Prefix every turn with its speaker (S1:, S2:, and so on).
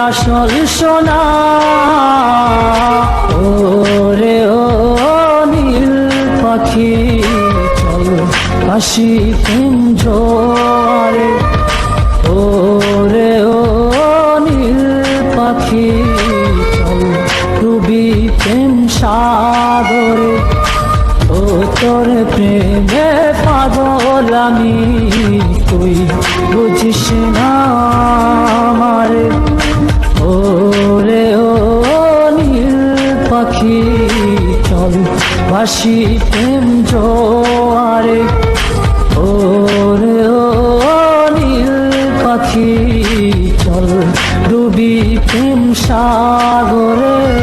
S1: আসল সোনা ওরে ও নীল পাখি চল হাসি প্রেম জোয়ারে ওরে ও নীল পাখি চল ডুবি প্রেম সাগরে ও তোর প্রেমে পাগল আমি তুই বুঝিস না আমারে ওরে ও নীল পাখি চল ভাসি প্রেম জোয়ারে ওরে ও নীল পাখি চল ডুবি প্রেম সাগরে।